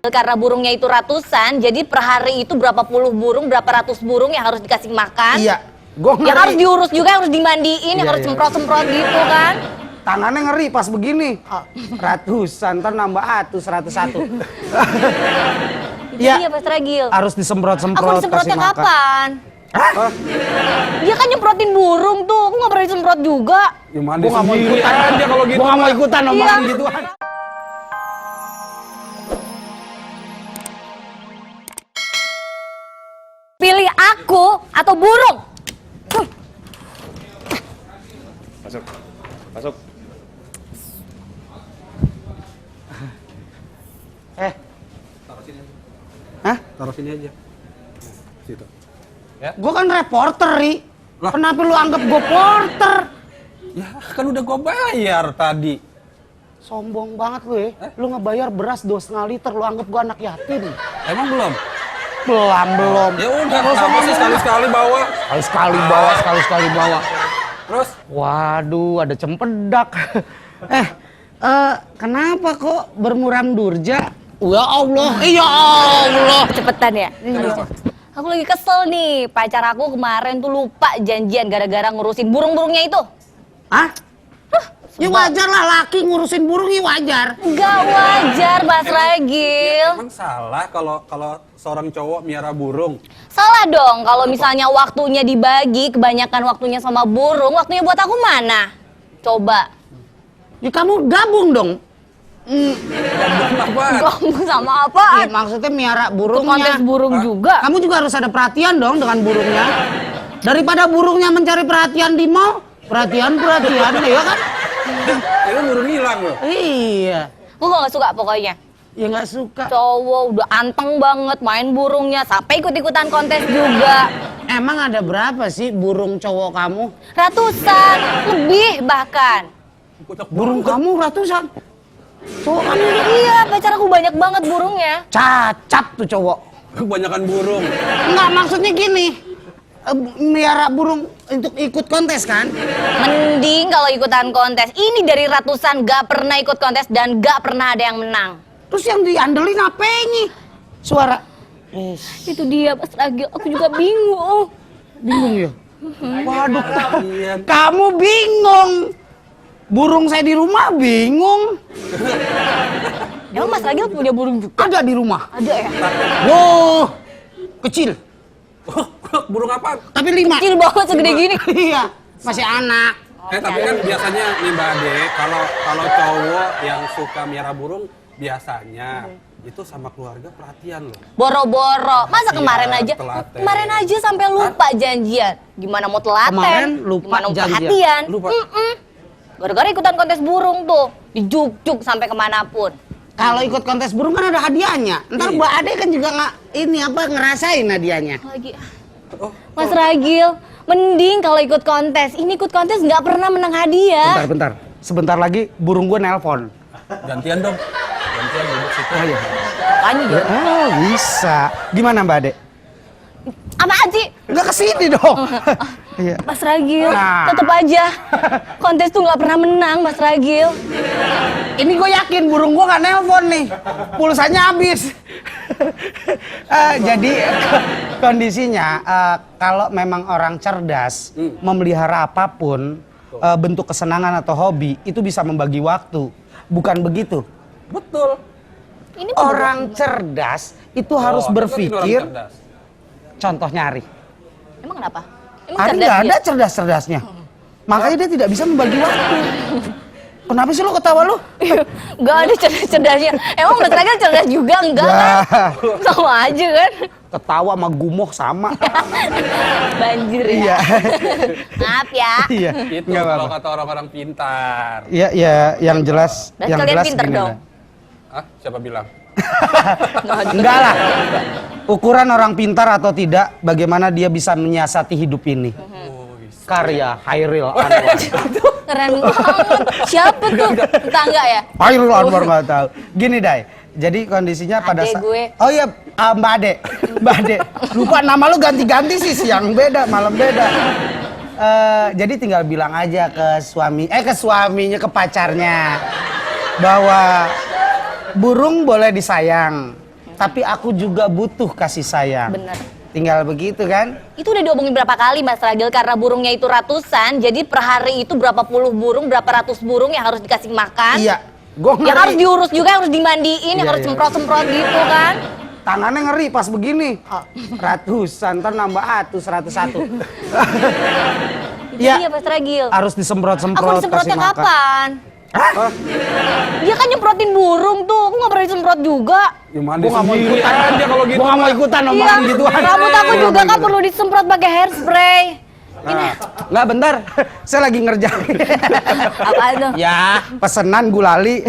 Karena burungnya itu ratusan, jadi per hari itu berapa puluh burung, berapa ratus burung yang harus dikasih makan. Iya, gua ngeri. Yang harus diurus juga, harus dimandiin, yang harus semprot-semprot gitu kan. Tangannya ngeri pas begini. Ratusan, ntar nambah 101. Iya, Mas Ragil. Harus disemprot-semprot. Aku disemprotnya kapan? Hah? Dia kan nyemprotin burung tuh, aku nggak pernah disemprot juga. Ya mandi Gua nggak mau sendiri ikutan aja kalau gitu. Gua nggak mau ikutan omongan Iya. gituan. Pilih aku atau burung? Masuk. Masuk. Taruh sini aja. Hah? Taruh sini aja. Situ. Gua kan reporter, Ri. Lah. Kenapa lu anggap gua porter? Ya kan udah gua bayar tadi. Sombong banget lu ya. Lu ngebayar beras 2,5 liter, lu anggap gua anak yatim. Emang belum? Belum. Ya udah, kenapa sih sekali-sekali bawa? Sekali-sekali bawa. Terus? Waduh, ada cempedak. Kenapa kok bermuram durja? Ya Allah, ya Allah. Cepetan ya. Aku lagi kesel nih, pacar aku kemarin tuh lupa janjian gara-gara ngurusin burung-burungnya itu. Hah? Ya wajar lah, laki ngurusin burung ya wajar. Gak wajar, Mas Ragil. Emang salah kalau seorang cowok miara burung? Salah dong kalau misalnya waktunya dibagi, kebanyakan waktunya sama burung, waktunya buat aku mana? Coba. Ya kamu gabung dong. Apaan? Gabung sama Ya, apaan? maksudnya miara Kontes burungnya. burung juga. Kamu juga harus ada perhatian dong dengan burungnya. Daripada burungnya mencari perhatian di mall, perhatian ya kan? Itu burung hilang loh. Iya. Aku gak suka pokoknya. Ya nggak suka. Cowok udah anteng banget main burungnya, sampai ikut-ikutan kontes juga. Emang ada berapa sih burung cowok kamu? Ratusan, lebih bahkan. Burung kamu ratusan. Cowok kamu Iya, pacar aku banyak banget burungnya. cacat tuh cowok. Kebanyakan burung. Enggak, maksudnya gini. Miara burung untuk ikut kontes kan? Mending kalau ikutan kontes. Ini dari ratusan gak pernah ikut kontes dan gak pernah ada yang menang. Terus yang diandelin apanya? Suara. Itu dia, Mas Ragil. Aku juga bingung. Bingung ya? Waduh, kamu bingung. Burung saya di rumah bingung. Emang Mas Ragil punya burung juga? Ada di rumah. Ada ya? Wow, kecil. Burung apa? Tapi 5. Kecil banget segede gini. Iya, masih anak. Tapi kan biasanya nih Mbak Ade, kalau cowok yang suka miara burung biasanya itu sama keluarga perhatian loh. Boro-boro. Masa Iya, kemarin aja? telaten. Kemarin aja sampai lupa janjian. Gimana mau telaten? Kemarin lupa Gimana mau janjian. perhatian? Lupa. Gara-gara ikutan kontes burung tuh. Dijuk-juk sampai kemanapun. Kalau ikut kontes burung kan ada hadiahnya. Ntar Iya. Mbak Ade kan juga ngerasain hadiahnya. Lagi. Mas Ragil, mending kalau ikut kontes. Ini ikut kontes nggak pernah menang hadiah. Bentar. Sebentar lagi burung gue nelpon. Gantian dong. Gantian duduk situ. Oh iya. Makanya ya. Bisa. Gimana Mbak Ade? Apaan sih? Nggak kesini dong. Iya. Mas Ragil, Nah. tetep aja. Kontes tuh nggak pernah menang, Mas Ragil. Ini gue yakin burung gue nggak nelpon nih. Pulsanya habis. Jadi kondisinya kalau memang orang cerdas memelihara apapun bentuk kesenangan atau hobi itu bisa membagi waktu. Bukan begitu. Betul. Ini Orang cerdas itu harus Oh, berpikir. orang cerdas. Contohnya Ari. Emang kenapa? Emang Ari cerdas nggak dia? ada cerdas-cerdasnya. Makanya dia tidak bisa membagi waktu. Kenapa sih lo ketawa lo? Nggak ada cerdas-cerdasnya. Emang Mas Ragil cerdas juga? Enggak kan? Sama aja kan? Ketawa sama gumoh sama. Banjir ya. Iya. Maaf ya. Iya. Itu Nggak kalau apa-apa. kata orang-orang pintar. Iya, yang jelas, Berarti kalian pinter gini dong. lah. Ah, siapa bilang? Enggak lah. Ukuran orang pintar atau tidak, bagaimana dia bisa menyiasati hidup ini. Karya Hairil Anwar. Keren banget. Siapa tuh? Tetangga ya? Hairil Anwar nggak tahu. Gini Dai, jadi kondisinya pada Ade gue. Oh iya, Mbak Ade. Mbak Ade. Lupa nama lu ganti-ganti sih, siang beda, malam beda. Jadi tinggal bilang aja ke suaminya, ke pacarnya bahwa burung boleh disayang, tapi aku juga butuh kasih sayang. Bener. Tinggal begitu kan? Itu udah diomongin berapa kali Mas Ragil, karena burungnya itu ratusan, jadi per hari itu berapa puluh burung, berapa ratus burung yang harus dikasih makan. Iya. Gua Yang ngeri. harus diurus juga, yang harus dimandiin, yang Iya, harus iya. semprot-semprot gitu kan. Tangannya ngeri pas begini. Oh. Ratusan, ntar nambah 101. Itu Iya. dia Mas Ragil. Harus disemprot-semprot. Aku disemprotnya kasih makan. kapan? Hah? Dia kan nyemprotin burung tuh, aku gak pernah disemprot juga. Ya mandi Gua nggak mau sendiri ikutan. aja kalau gitu. Gua nggak mau ikutan omongan Iya, gituan. rambut aku juga kan perlu disemprot pakai hairspray. Ini Nggak, bentar. Saya lagi ngerjain. apaan tuh? Ya, pesenan gulali.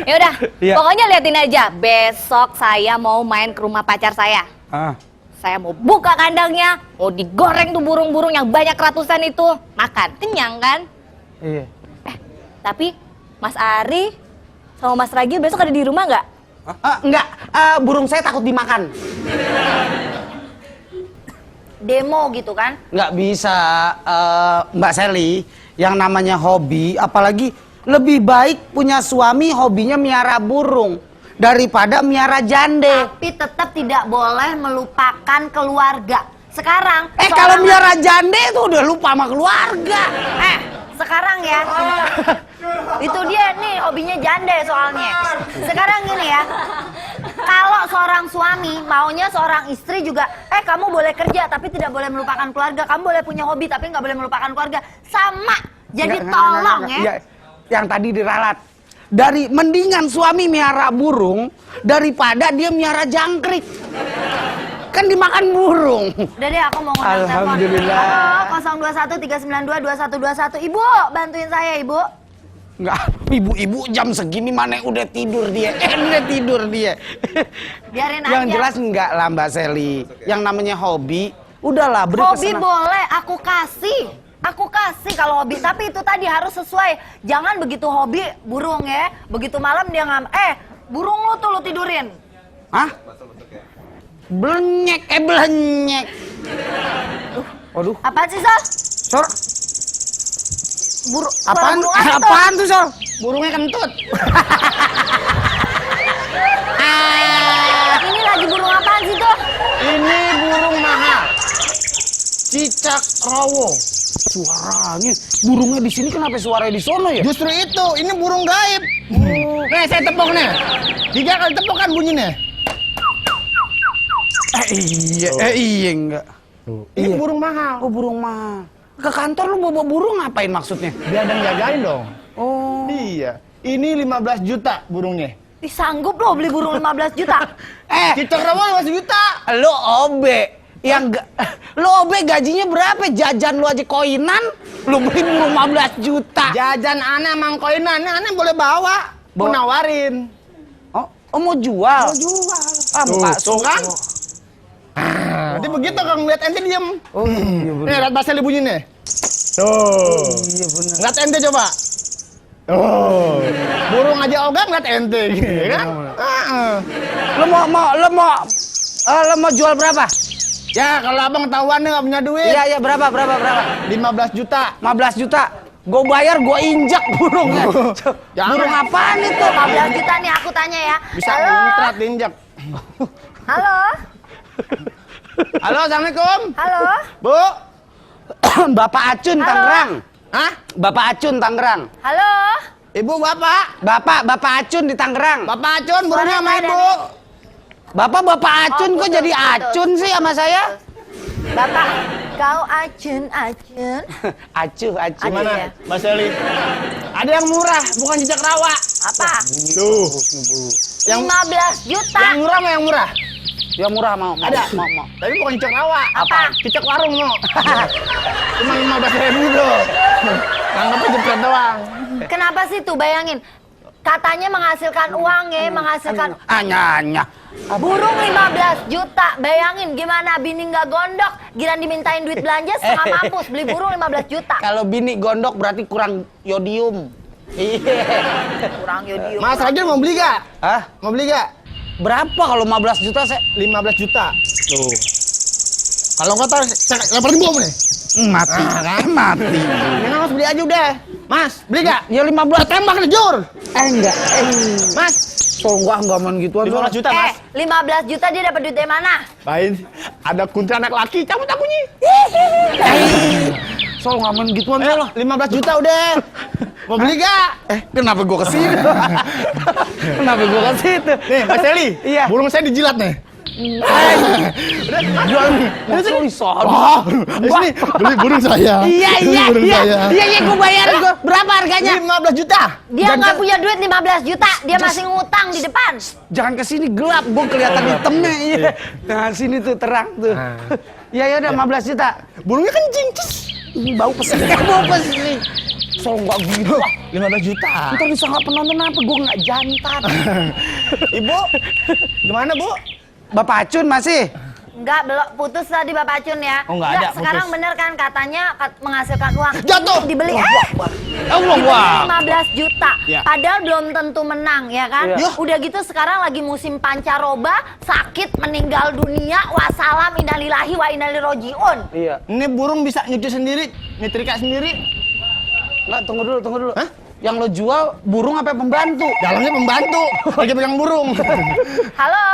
Ya udah, Iya. pokoknya liatin aja. Besok saya mau main ke rumah pacar saya. Ah. Saya mau buka kandangnya, mau digoreng tuh burung-burung yang banyak ratusan itu. Makan, kenyang kan? Iya. Tapi Mas Ari sama Mas Ragil besok ada di rumah nggak? Enggak, burung saya takut dimakan. Demo gitu kan? Nggak bisa, Mbak Sally. Yang namanya hobi, apalagi lebih baik punya suami hobinya miara burung daripada miara jande. Tapi tetap tidak boleh melupakan keluarga. Sekarang Kalau miara jande itu udah lupa sama keluarga. sekarang ya. Itu dia nih hobinya jande soalnya. Sekarang gini ya. Kalau seorang suami maunya seorang istri juga, kamu boleh kerja tapi tidak boleh melupakan keluarga. Kamu boleh punya hobi tapi nggak boleh melupakan keluarga. Sama. Jadi tolong ya. Iya, yang tadi diralat. Dari mendingan suami miara burung daripada dia miara jangkrik. Kan dimakan burung. Udah deh, aku mau ngundang telepon. Alhamdulillah. Halo, 021 392 2121. Ibu, bantuin saya, Ibu. Enggak, ibu-ibu jam segini mana udah tidur dia. Udah tidur dia. Biarin Yang aja. jelas enggak lah Mbak Sally. Yang namanya hobi, udahlah beri Hobi kesenangan. boleh, aku kasih. Aku kasih kalau hobi, tapi itu tadi harus sesuai. Jangan begitu hobi burung ya, begitu malam dia burung lu tuh lu tidurin. Hah? Blenyek, blenyek. Waduh, Apaan sih, Sol? Sor, apaan? burung apa tuh? Apaan tuh, Sor? Burungnya kentut. Ini lagi burung apaan sih tuh? Ini burung mahal. Cicak rawo. Suaranya, burungnya di sini kenapa suaranya di sono ya? Justru itu, ini burung gaib. Nih, saya tepok nih. 3 kali tepok kan bunyinya. Iya enggak. Ini burung mahal. Oh, burung mahal. Ke kantor lu bawa burung ngapain maksudnya? Biar ada yang jagain dong. Oh. Iya. Ini 15 juta burungnya. Disanggup lo beli burung 15 juta. Cicak rawa 15 juta. Lu obe. Lu obe gajinya berapa? Jajan lu aja koinan, lu beli burung 15 juta. Jajan aneh emang koinan, aneh boleh bawa. Mau nawarin. Oh, mau jual? Mau jual. Ah, buka Tuh kan? Nanti begitu kalau ngeliat ente diem. Oh, iya bener. Nih, lihat bahasa bunyi nih. Tuh. Iya bener. Lihat ente coba. Tuh. Burung aja ogah ngeliat ente gitu kan? Lu mau jual berapa? Ya kalau abang ketahuan nih nggak punya duit. Iya, berapa? 15 juta. 15 juta. Gue bayar, gue injak burungnya. Jangan. Burung apaan itu? 15 juta nih aku tanya ya. Bisa Halo. kontrak diinjak. Halo. Halo, assalamualaikum. Halo. Bu. Bapak Acun, Halo. Tangerang. Hah? Bapak Acun, Tangerang. Halo. Ibu bapak? Bapak Acun di Tangerang. Bapak Acun, burungnya sama Suaranya ibu. Bapak Acun kok putus, jadi putus. Acun sih sama saya? Bapak, kau acun. Acuh. Gimana, Iya. Mas Eli? Ada yang murah, bukan cicak rawa. Apa? Tuh. 15 juta. Yang murah mau yang murah? Yang murah mau. Ada. Mau. Tapi bukan cicak rawa. Apa? Cicak warung mau. Cuma 15.000 tuh. Anggapnya jepret doang. Kenapa sih tuh bayangin? Katanya menghasilkan uang ya, menghasilkan Anya. burung 15 juta. Bayangin gimana bini nggak gondok, giran dimintain duit belanja setengah mampus beli burung 15 juta. Kalau bini gondok berarti kurang yodium. Iya. Kurang yodium. Mas Ragil mau beli gak? Hah? Mau beli gak? Berapa kalau 15 juta saya? 15 juta. Tuh. Kalau nggak tahu, saya lemparin bom nih. Mati. Mati. Ini Mas beli aja udah. Mas, beli gak? Ya 15. Tembak nih, Jur. Enggak. Mas, So enggak main gituan. 15 juta, Mas. 15 juta dia dapat duit dari mana? Lain, ada kuntilanak laki, cabut akunya. So enggak main gituan. Ayo, 15 juta udah. Mau beli gak? Kenapa gua kesini? Kenapa gua kesini? Nih, Mas Eli. Iya. Burung saya dijilat nih. Jual nih. Sorry, Oh, sini beli burung saya. Iya, Beli burung saya. gua bayar gua. Berapa harganya? 15 juta. Dia nggak punya duit 15 juta, dia masih ngutang di depan. Jangan ke sini gelap, gua kelihatan hitamnya. Iya. Nah, sini tuh terang tuh. Ya udah 15 juta. Burungnya kencing. Cus. Bau pesing. Bau pesing. So enggak gitu. 15 juta. Ntar bisa nggak penonton apa? Gua nggak jantan. Ibu, gimana, Bu? Bapak Acun masih? Enggak, belum putus tadi Bapak Acun ya. Oh, nggak ada, Sekarang putus. bener kan katanya menghasilkan uang. Jatuh. Ini dibeli. Allah, wah. 15 juta. Ya. Padahal belum tentu menang ya kan. Iya. Udah gitu sekarang lagi musim pancaroba, sakit, meninggal dunia, wassalam, innalillahi wa inna ilaihi rajiun. Iya. Ini burung bisa nyuci sendiri, nyetrika sendiri. Nggak, tunggu dulu. Hah? Yang lo jual burung apa pembantu? Dalamnya pembantu, lagi pegang burung. Halo?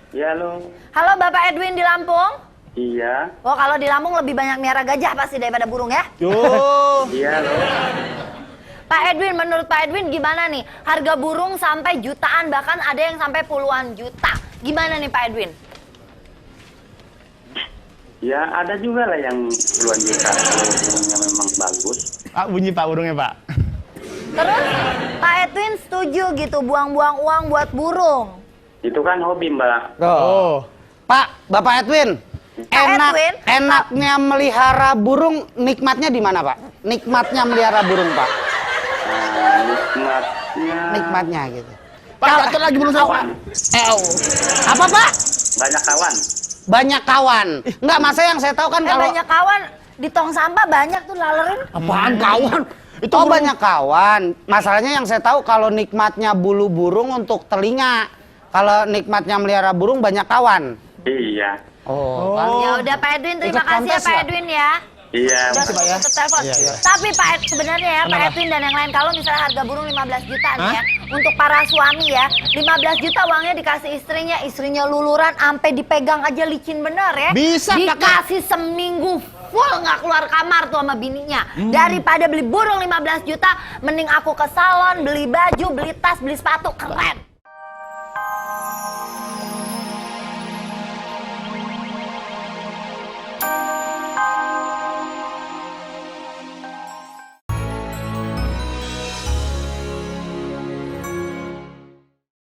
Ya lo, Halo Bapak Edwin di Lampung? iya, Oh kalau di Lampung lebih banyak miara gajah pasti daripada burung ya? Yo. iya lo. Pak Edwin, menurut Pak Edwin gimana nih? Harga burung sampai jutaan, bahkan ada yang sampai puluhan juta. Gimana nih Pak Edwin? Ya ada juga lah yang puluhan juta kalau burungnya memang bagus. Pak, bunyi Pak burungnya, Pak. Terus Pak Edwin setuju gitu buang-buang uang buat burung? Itu kan hobi mbak. Oh. Pak, Bapak Edwin. Edwin? Enaknya melihara burung nikmatnya di mana, Pak? Nikmatnya melihara burung, Pak. Nah, Nikmatnya gitu. Pak, jatuh lagi burung saya, Pak. Apa, Pak? banyak kawan. Banyak kawan. Enggak, masa yang saya tahu kan kalau Banyak kawan di tong sampah banyak tuh lalerin. apaan kawan? Itu Oh, burung. banyak kawan. Masalahnya yang saya tahu kalau nikmatnya bulu burung untuk telinga. Kalau nikmatnya melihara burung banyak kawan. Iya, Oh, kan? Ya udah Pak Edwin, terima Ikut kasih ya kontes Pak ya? Edwin ya. iya. Udah Pak, ya. tutup telepon. Iya. Tapi sebenarnya ya Pak Edwin dan yang lain, kalau misalnya harga burung 15 juta nih ya, untuk para suami ya, 15 juta uangnya dikasih istrinya luluran sampai dipegang aja licin bener ya. Bisa, dikasih seminggu full nggak keluar kamar tuh sama bininya. Daripada beli burung 15 juta, mending aku ke salon, beli baju, beli tas, beli sepatu, keren.